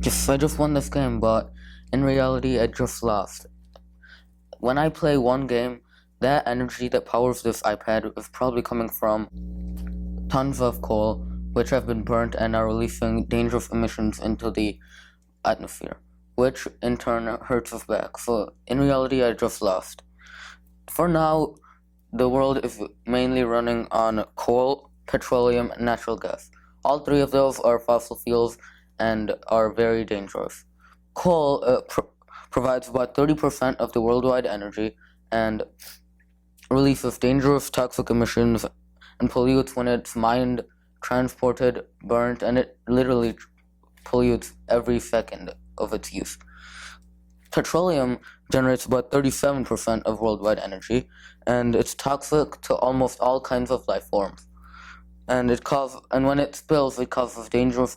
I just won this game, but in reality, I just lost. When I play one game, that energy that powers this iPad is probably coming from tons of coal, which have been burnt and are releasing dangerous emissions into the atmosphere, which in turn hurts us back. So in reality, I just lost. For now, the world is mainly running on coal, petroleum, and natural gas. All three of those are fossil fuels and are very dangerous. Coal provides about 30% of the worldwide energy and releases dangerous toxic emissions and pollutes when it's mined, transported, burnt, and it literally pollutes every second of its use. Petroleum generates about 37% of worldwide energy, and it's toxic to almost all kinds of life forms. And when it spills, it causes dangerous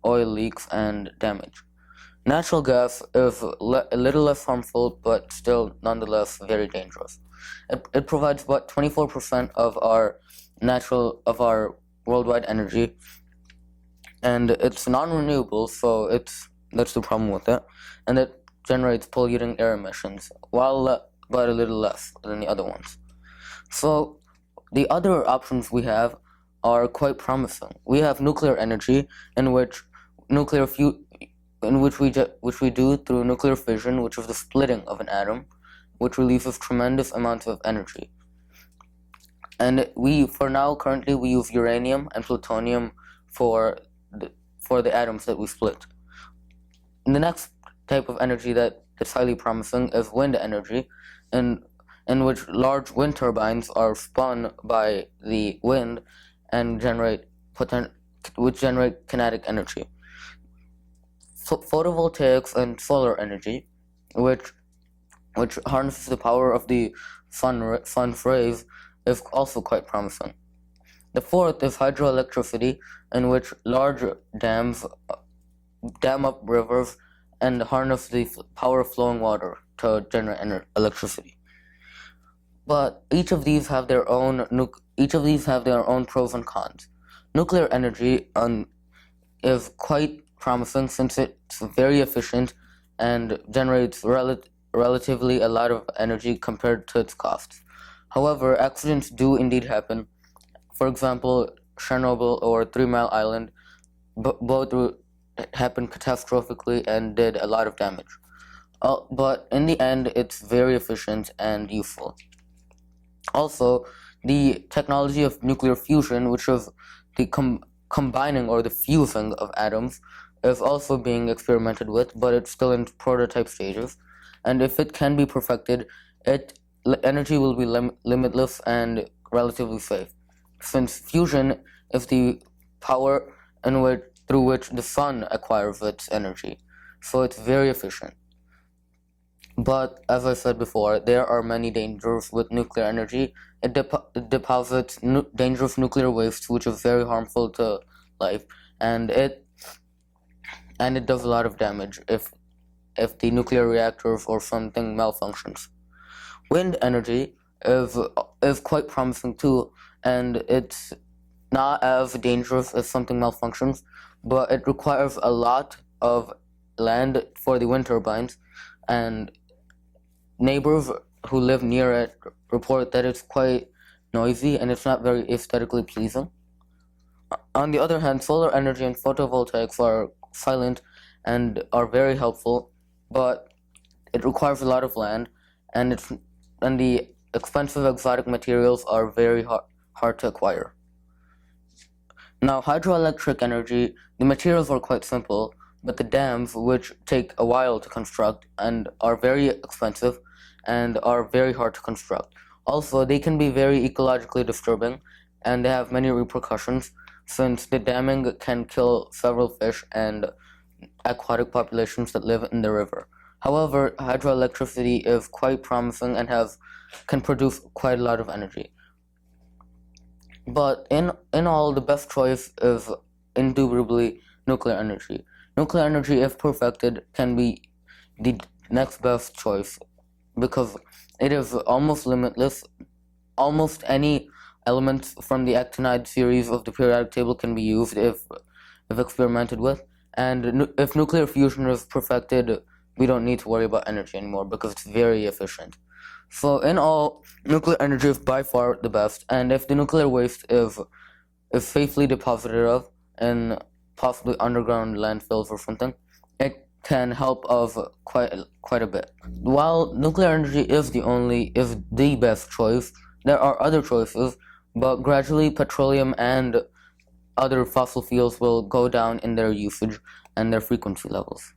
oil leaks and damage. Natural gas is a little less harmful, but still nonetheless very dangerous. It provides about 24% of our worldwide energy, and it's non-renewable, so that's the problem with it. And it generates polluting air emissions, but a little less than the other ones. So the other options we have are quite promising. We have nuclear energy, which we do through nuclear fission, which is the splitting of an atom, which releases tremendous amounts of energy. And currently we use uranium and plutonium for the atoms that we split. And the next type of energy that is highly promising is wind energy, in which large wind turbines are spun by the wind and generate kinetic energy. Photovoltaics and solar energy, which harnesses the power of the sun's rays, is also quite promising. The fourth is hydroelectricity, in which large dams dam up rivers and harness the power of flowing water to generate electricity. But each of these have their own pros and cons. Nuclear energy is quite promising since it's very efficient and generates relatively a lot of energy compared to its costs. However, accidents do indeed happen. For example, Chernobyl or 3 Mile Island both happened catastrophically and did a lot of damage. But in the end, it's very efficient and useful. Also, the technology of nuclear fusion, which is the combining or the fusing of atoms, is also being experimented with, but it's still in prototype stages. And if it can be perfected, energy will be limitless and relatively safe, since fusion is the power through which the sun acquires its energy, so it's very efficient. But as I said before, there are many dangers with nuclear energy. It deposits dangerous nuclear waste, which is very harmful to life, and it does a lot of damage if the nuclear reactors or something malfunctions. Wind energy is quite promising too, and it's not as dangerous if something malfunctions, but it requires a lot of land for the wind turbines, and neighbors who live near it report that it's quite noisy and it's not very aesthetically pleasing. On the other hand, solar energy and photovoltaics are silent and are very helpful, but it requires a lot of land, and the expensive exotic materials are very hard to acquire. Now, hydroelectric energy, the materials are quite simple, but the dams, which take a while to construct and are very expensive and are very hard to construct. Also, they can be very ecologically disturbing, and they have many repercussions, since the damming can kill several fish and aquatic populations that live in the river. However, hydroelectricity is quite promising and can produce quite a lot of energy. But in all, the best choice is indubitably nuclear energy. Nuclear energy, if perfected, can be the next best choice because it is almost limitless. Almost any elements from the actinide series of the periodic table can be used if experimented with, And if nuclear fusion is perfected, we don't need to worry about energy anymore because it's very efficient. So in all, nuclear energy is by far the best, and if the nuclear waste is safely deposited in possibly underground landfills or something, it can help us quite a bit. While nuclear energy is the best choice, there are other choices, but gradually petroleum and other fossil fuels will go down in their usage and their frequency levels.